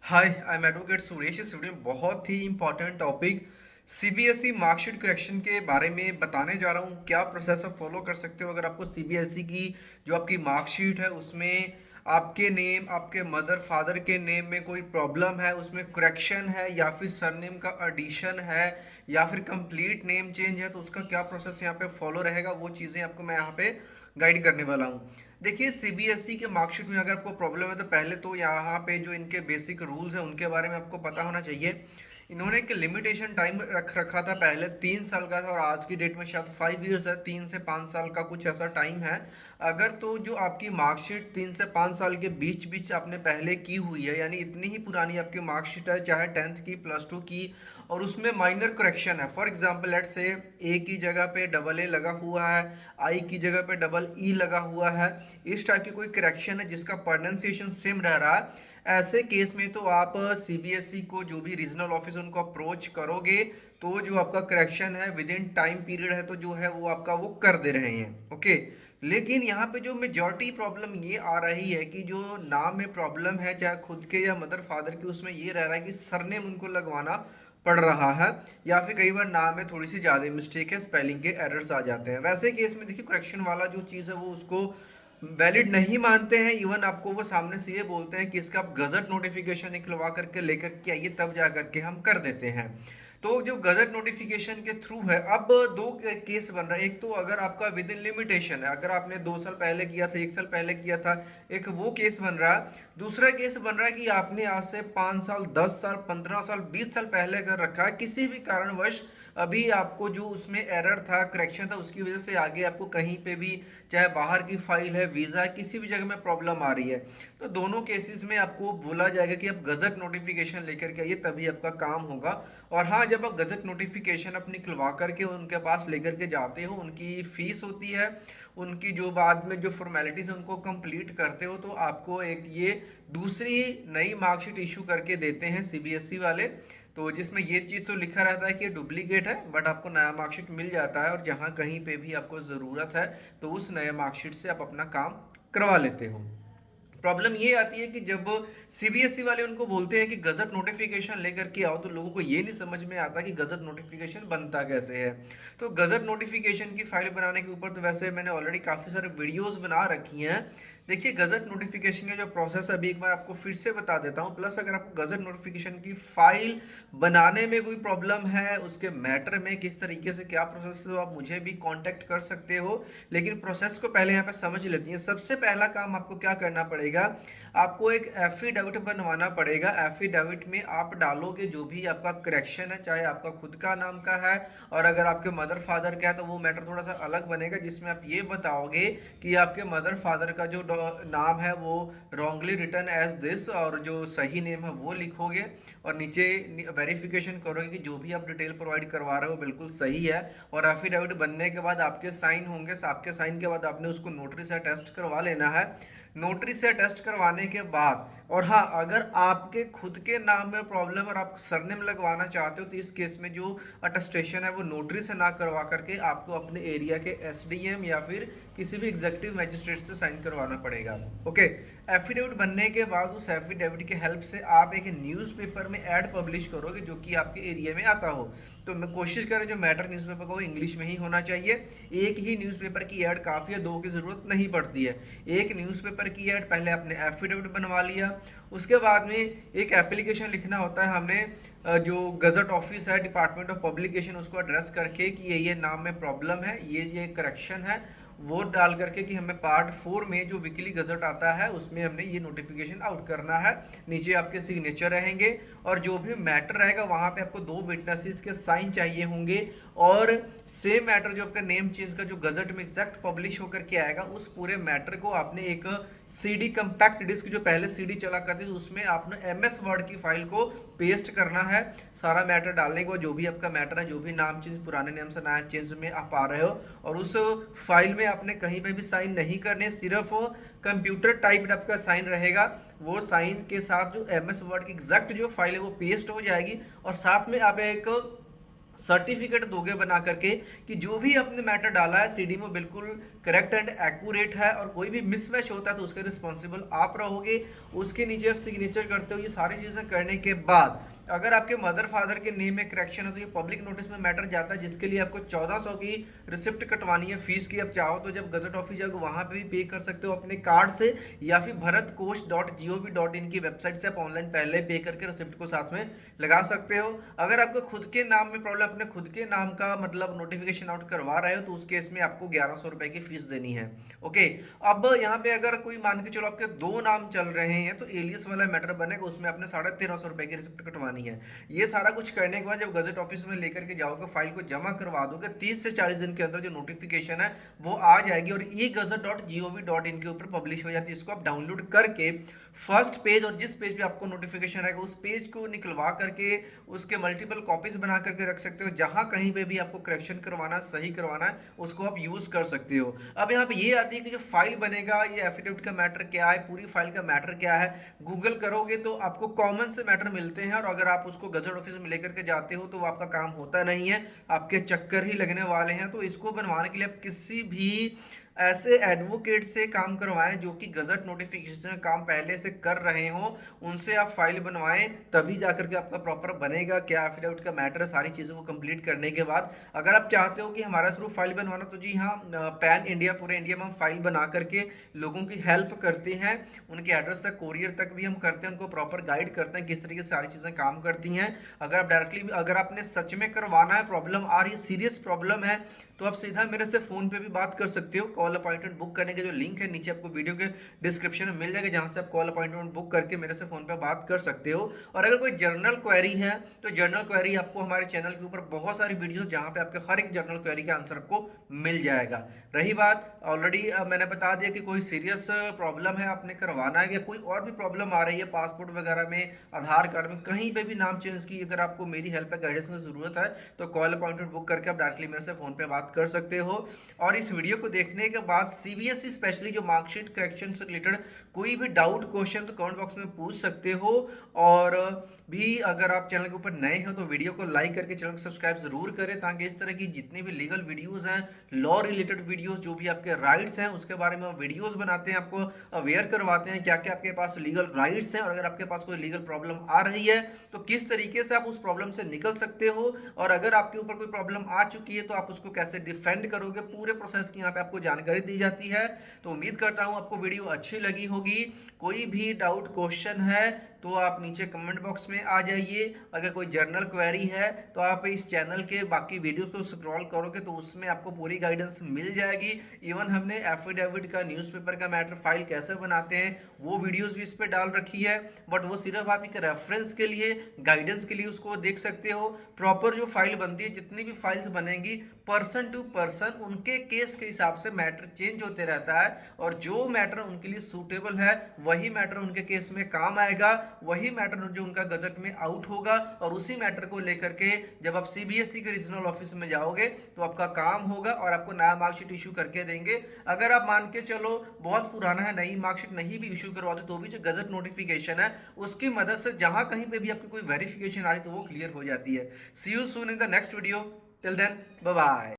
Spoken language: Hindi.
Hi, I am advocate Suresh. इस वीडियो में बहुत ही important topic CBSE marksheet correction के बारे में बताने जा रहा हूँ। क्या प्रोसेस आप फॉलो कर सकते हो अगर आपको सीबीएसई की जो आपकी मार्कशीट है उसमें आपके नेम, आपके मदर फादर के नेम में कोई प्रॉब्लम है, उसमें करेक्शन है या फिर सरनेम का एडिशन है या फिर कंप्लीट नेम चेंज है, तो उसका क्या प्रोसेस यहाँ पे फॉलो रहेगा, वो चीज़ें आपको मैं यहाँ पे गाइड करने वाला हूँ। देखिए, सीबीएसई के मार्कशीट में अगर आपको प्रॉब्लम है तो पहले तो यहाँ पे जो इनके बेसिक रूल्स हैं उनके बारे में आपको पता होना चाहिए। इन्होंने एक लिमिटेशन टाइम रख रखा था, पहले 3 साल का था और आज की डेट में शायद 5 ईयर्स है, 3 से 5 साल का कुछ ऐसा टाइम है। अगर तो जो आपकी मार्कशीट 3 से 5 साल के बीच बीच आपने पहले की हुई है, यानी इतनी ही पुरानी आपकी मार्कशीट है, चाहे 10th की, +2 की, और उसमें माइनर करेक्शन है, फॉर एग्जाम्पल लेट से ए की जगह पे डबल ए लगा हुआ है, आई की जगह पे डबल ई लगा हुआ है, इस टाइप की कोई करेक्शन है जिसका प्रोनाउंसिएशन सेम रह रहा है, ऐसे केस में तो आप सीबीएसई को जो भी रीजनल ऑफिस उनको अप्रोच करोगे तो जो आपका करेक्शन है विद इन टाइम पीरियड है तो जो है वो आपका वो कर दे रहे हैं। ओके, लेकिन यहाँ पे जो मेजॉरिटी प्रॉब्लम ये आ रही है कि जो नाम में प्रॉब्लम है, चाहे खुद के या मदर फादर के, उसमें ये रह रहा है कि सरनेम उनको लगवाना पड़ रहा है या फिर कई बार नाम में थोड़ी सी ज़्यादा मिस्टेक है, स्पेलिंग के एरर्स आ जाते हैं। वैसे केस में देखिए, करेक्शन वाला जो चीज़ है वो उसको वैलिड नहीं मानते हैं। इवन आपको वो सामने से ये बोलते हैं कि इसका आप गजट नोटिफिकेशन निकलवा करके लेकर के आइए, तब जा करके हम कर देते हैं। तो जो गजट नोटिफिकेशन के थ्रू है, अब दो केस बन रहा है। एक तो अगर आपका विद इन लिमिटेशन है, अगर आपने 2 साल पहले किया था, 1 साल पहले किया था, एक वो केस बन रहा है। दूसरा केस बन रहा है कि आपने आज से 5 साल, 10 साल, 15 साल, 20 साल पहले कर रखा है, किसी भी कारणवश अभी आपको जो उसमें एरर था, करेक्शन था, उसकी वजह से आगे आपको कहीं पे भी, चाहे बाहर की फाइल है, वीज़ा है, किसी भी जगह में प्रॉब्लम आ रही है, तो दोनों केसेस में आपको बोला जाएगा कि आप गजट नोटिफिकेशन लेकर के आइए, तभी आपका काम होगा। और हाँ, जब आप गजट नोटिफिकेशन आप निकलवा करके उनके पास लेकर के जाते हो, उनकी फीस होती है, उनकी जो बाद में जो फॉर्मेलिटीज़ उनको कंप्लीट करते हो, तो आपको एक ये दूसरी नई मार्कशीट इशू करके देते हैं सीबीएसई वाले। तो जिसमें ये चीज़ तो लिखा रहता है कि डुप्लीकेट है, बट आपको नया मार्कशीट मिल जाता है और जहाँ कहीं पे भी आपको ज़रूरत है तो उस नए मार्कशीट से आप अपना काम करवा लेते हो। प्रॉब्लम ये आती है कि जब सीबीएसई वाले उनको बोलते हैं कि गजट नोटिफिकेशन लेकर के आओ, तो लोगों को ये नहीं समझ में आता कि गजट नोटिफिकेशन बनता कैसे है। तो गजट नोटिफिकेशन की फाइल बनाने के ऊपर तो वैसे मैंने ऑलरेडी काफ़ी सारे वीडियोस बना रखी हैं। देखिए, गजट नोटिफिकेशन का जो प्रोसेस है अभी एक बार आपको फिर से बता देता हूँ। प्लस अगर आपको गजट नोटिफिकेशन की फाइल बनाने में कोई प्रॉब्लम है, उसके मैटर में किस तरीके से क्या प्रोसेस है, तो आप मुझे भी कांटेक्ट कर सकते हो। लेकिन प्रोसेस को पहले यहाँ पे समझ लेती हैं। सबसे पहला काम आपको क्या करना पड़ेगा, आपको एक एफिडेविट बनवाना पड़ेगा। एफिडेविट में आप डालोगे जो भी आपका करेक्शन है, चाहे आपका खुद का नाम का है और अगर आपके मदर फादर का है तो वो मैटर थोड़ा सा अलग बनेगा, जिसमें आप ये बताओगे कि आपके मदर फादर का जो नाम है वो रॉन्गली रिटर्न एज दिस, और जो सही नेम है वो लिखोगे और नीचे वेरिफिकेशन करोगे कि जो भी आप डिटेल प्रोवाइड करवा रहे हो बिल्कुल सही है। और एफिडेविट बनने के बाद आपके साइन होंगे, आपके साइन के बाद आपने उसको नोटरी से अटेस्ट करवा लेना है। नोटरी से अटेस्ट करवाने के बाद, और हाँ, अगर आपके खुद के नाम में प्रॉब्लम और आप सरनेम लगवाना चाहते हो तो इस केस में जो अटेस्टेशन है वो नोटरी से ना करवा करके आपको अपने एरिया के एसडीएम या फिर किसी भी एग्जीक्यूटिव मजिस्ट्रेट से साइन करवाना पड़ेगा। ओके, एफिडेविट बनने के बाद उस एफिडेविट की हेल्प से आप एक न्यूज़पेपर में ऐड पब्लिश करोगे जो कि आपके एरिया में आता हो। तो मैं कोशिश करें जो मैटर न्यूज़पेपर का वो इंग्लिश में ही होना चाहिए। एक ही न्यूज़पेपर की ऐड काफ़ी है, दो की ज़रूरत नहीं पड़ती है। एक न्यूज़पेपर की ऐड, पहले आपने एफिडेविट बनवा लिया, उसके बाद में एक एप्लीकेशन लिखना होता है। हमने जो गजट ऑफिस है, डिपार्टमेंट ऑफ पब्लिकेशन, उसको एड्रेस करके कि ये नाम में प्रॉब्लम है, ये करेक्शन है, वो डाल करके कि हमें पार्ट 4 में जो वीकली गजट आता है उसमें हमने ये नोटिफिकेशन आउट करना है। नीचे आपके सिग्नेचर रहेंगे और जो भी मैटर रहेगा वहां पे आपको 2 विटनेसेस के साइन चाहिए होंगे, और सेम मैटर जो आपका नेम चेंज का जो गजट में एग्जैक्ट पब्लिश होकर के आएगा उस पूरे मैटर को आपने एक सीडी कंपैक्ट डिस्क, जो पहले सीडी चला करती थी, उसमें आपने एमएस वर्ड की फाइल को पेस्ट करना है। सारा मैटर डालने के बाद जो भी आपका मैटर है, जो भी नाम चेंज, पुराने नेम से नया चेंज में आप आ रहे हो, और उस फाइल में आपने कहीं पे भी साइन नहीं करने, सिर्फ कंप्यूटर टाइप्ड आपका साइन रहेगा। वो साइन के साथ जो एमएस वर्ड की एग्जैक्ट जो फाइल है वो पेस्ट हो जाएगी और साथ में आप एक सर्टिफिकेट दोगे बना करके कि जो भी आपने मैटर डाला है सीडी में बिल्कुल करेक्ट एंड एक्यूरेट है, और कोई भी मिसमैच होता है तो उसके रिस्पॉन्सिबल आप रहोगे। उसके नीचे आप सिग्नेचर करते हो। ये सारी चीज़ें करने के बाद अगर आपके मदर फादर के नेम में करेक्शन है तो ये पब्लिक नोटिस में मैटर जाता है, जिसके लिए आपको 1400 की रिसिप्ट कटवानी है फीस की। आप चाहो तो जब गजट ऑफिस जाओगे वहां पे भी पे कर सकते हो अपने कार्ड से, या फिर bharatkosh.gov.in की वेबसाइट से आप ऑनलाइन पहले पे करके रिसिप्ट को साथ में लगा सकते हो। अगर आपको खुद के नाम में प्रॉब्लम, अपने खुद के नाम का मतलब नोटिफिकेशन आउट करवा रहे हो, तो उस केस में आपको 1100 रुपए की फीस देनी है। ओके, अब यहाँ पे अगर कोई मान के चलो आपके दो नाम चल रहे हैं तो एलियस वाला मैटर बनेगा, उसमें आपने 1350 रुपए की रिसिप्ट कटवानी है। ये सारा कुछ करने के बाद जब गजट ऑफिस में लेकर के जाओगे, फाइल को जमा करवा दोगे, 30 से 40 दिन के अंदर जो नोटिफिकेशन है वो आ जाएगी और e-gazette.gov.in के ऊपर पब्लिश हो जाती है। इसको आप डाउनलोड करके फर्स्ट पेज और जिस पेज पे आपको नोटिफिकेशन आएगा उस पेज को निकलवा करके उसके मल्टीपल कॉपीज बना करके रख सकते हो। जहां कहीं पे भी आपको करेक्शन करवाना, सही करवाना है, उसको आप यूज कर सकते हो। अब यहाँ पे ये आती है कि जो फाइल बनेगा, ये एफिडेविट का मैटर क्या है, पूरी फाइल का मैटर क्या है, गूगल करोगे तो आपको कॉमन से मैटर मिलते हैं, और अगर आप उसको गजट ऑफिस में लेकर के जाते हो तो आपका काम होता नहीं है, आपके चक्कर ही लगने वाले हैं। तो इसको बनवाने के लिए आप किसी भी ऐसे एडवोकेट से काम करवाएं जो कि गजट नोटिफिकेशन काम पहले से कर रहे हो, उनसे आप फाइल बनवाएं, तभी जाकर के आपका प्रॉपर बनेगा। क्या एफिडेविट का मैटर, सारी चीज़ों को कंप्लीट करने के बाद अगर आप चाहते हो कि हमारा थ्रू फाइल बनवाना, तो जी हाँ, पैन इंडिया, पूरे इंडिया में हम फाइल बना करके लोगों की हेल्प करते हैं, उनके एड्रेस तक, कोरियर तक भी हम करते हैं, उनको प्रॉपर गाइड करते हैं किस तरीके से सारी चीज़ें काम करती हैं। अगर आप डायरेक्टली, अगर आपने सच में करवाना है, प्रॉब्लम आ रही है, सीरियस प्रॉब्लम है, तो आप सीधा मेरे से फोन पे भी बात कर सकते हो। कॉल अपॉइंटमेंट बुक करने के जो लिंक है नीचे आपको वीडियो के डिस्क्रिप्शन में मिल जाएगा, जहां से आप कॉल अपॉइंटमेंट बुक करके मेरे से फोन पे बात कर सकते हो। और अगर कोई जर्नल क्वेरी है तो जर्नल क्वेरी आपको हमारे चैनल के ऊपर बहुत सारी वीडियो जहां पे आपके हर एक जर्नल क्वेरी का आंसर आपको मिल जाएगा। रही बात, ऑलरेडी मैंने बता दिया कि कोई सीरियस प्रॉब्लम है, आपने करवाना है, या कोई और भी प्रॉब्लम आ रही है पासपोर्ट वगैरह में, आधार कार्ड में, कहीं पे भी नाम चेंज की, अगर आपको मेरी हेल्प है, गाइडेंस की जरूरत है, तो कॉल अपॉइंटमेंट बुक करके आप डायरेक्टली मेरे से फोन पे बात कर सकते हो। और इस वीडियो को देखने के बाद सीबीएसई स्पेशली जो मार्कशीट करेक्शन से रिलेटेड कोई भी डाउट, क्वेश्चन तो कमेंट बॉक्स में पूछ सकते हो। और भी अगर आप चैनल के ऊपर नए हो तो वीडियो को लाइक करके चैनल को सब्सक्राइब जरूर करें, ताकि इस तरह की जितनी भी लीगल वीडियोस हैं, लॉ रिलेटेड वीडियोस, जो भी आपके राइट्स हैं उसके बारे में हम वीडियोस बनाते हैं, आपको अवेयर करवाते हैं क्या क्या आपके पास लीगल राइट्स हैं, और अगर आपके पास कोई लीगल प्रॉब्लम आ रही है तो किस तरीके से आप उस प्रॉब्लम से निकल सकते हो, और अगर आपके ऊपर कोई प्रॉब्लम आ चुकी है तो आप उसको कैसे डिफेंड करोगे, पूरे प्रोसेस की यहाँ पे आपको जानकारी दी जाती है। तो उम्मीद करता हूँ आपको वीडियो अच्छी लगी होगी। कोई भी डाउट, क्वेश्चन है तो आप नीचे कमेंट बॉक्स में आ जाइए। अगर कोई जर्नल क्वेरी है तो आप इस चैनल के बाकी वीडियोस को स्क्रॉल करोगे तो उसमें आपको पूरी गाइडेंस मिल जाएगी। इवन हमने एफिडेविट का, न्यूज़पेपर का मैटर फाइल कैसे बनाते हैं वो वीडियोस भी इस पे डाल रखी है, बट वो सिर्फ आप एक रेफरेंस के लिए, गाइडेंस के लिए उसको देख सकते हो। प्रॉपर जो फाइल बनती है, जितनी भी फाइल्स बनेंगी, पर्सन टू पर्सन उनके केस के हिसाब से मैटर चेंज होते रहता है, और जो मैटर उनके लिए सूटेबल है वही मैटर उनके केस में काम आएगा, वही मैटर जो उनका गजट में आउट होगा, और उसी मैटर को लेकर के जब आप सीबीएसई के रीजनल ऑफिस में जाओगे तो आपका काम होगा और आपको नया मार्कशीट इशू करके देंगे। अगर आप मान के चलो बहुत पुराना है, नई मार्कशीट नहीं भी इशू करवाते, तो भी जो गजट नोटिफिकेशन है उसकी मदद से जहां कहीं पे भी आपकी कोई वेरिफिकेशन आ रही तो वो क्लियर हो जाती है। See you soon in the next video, till then bye bye.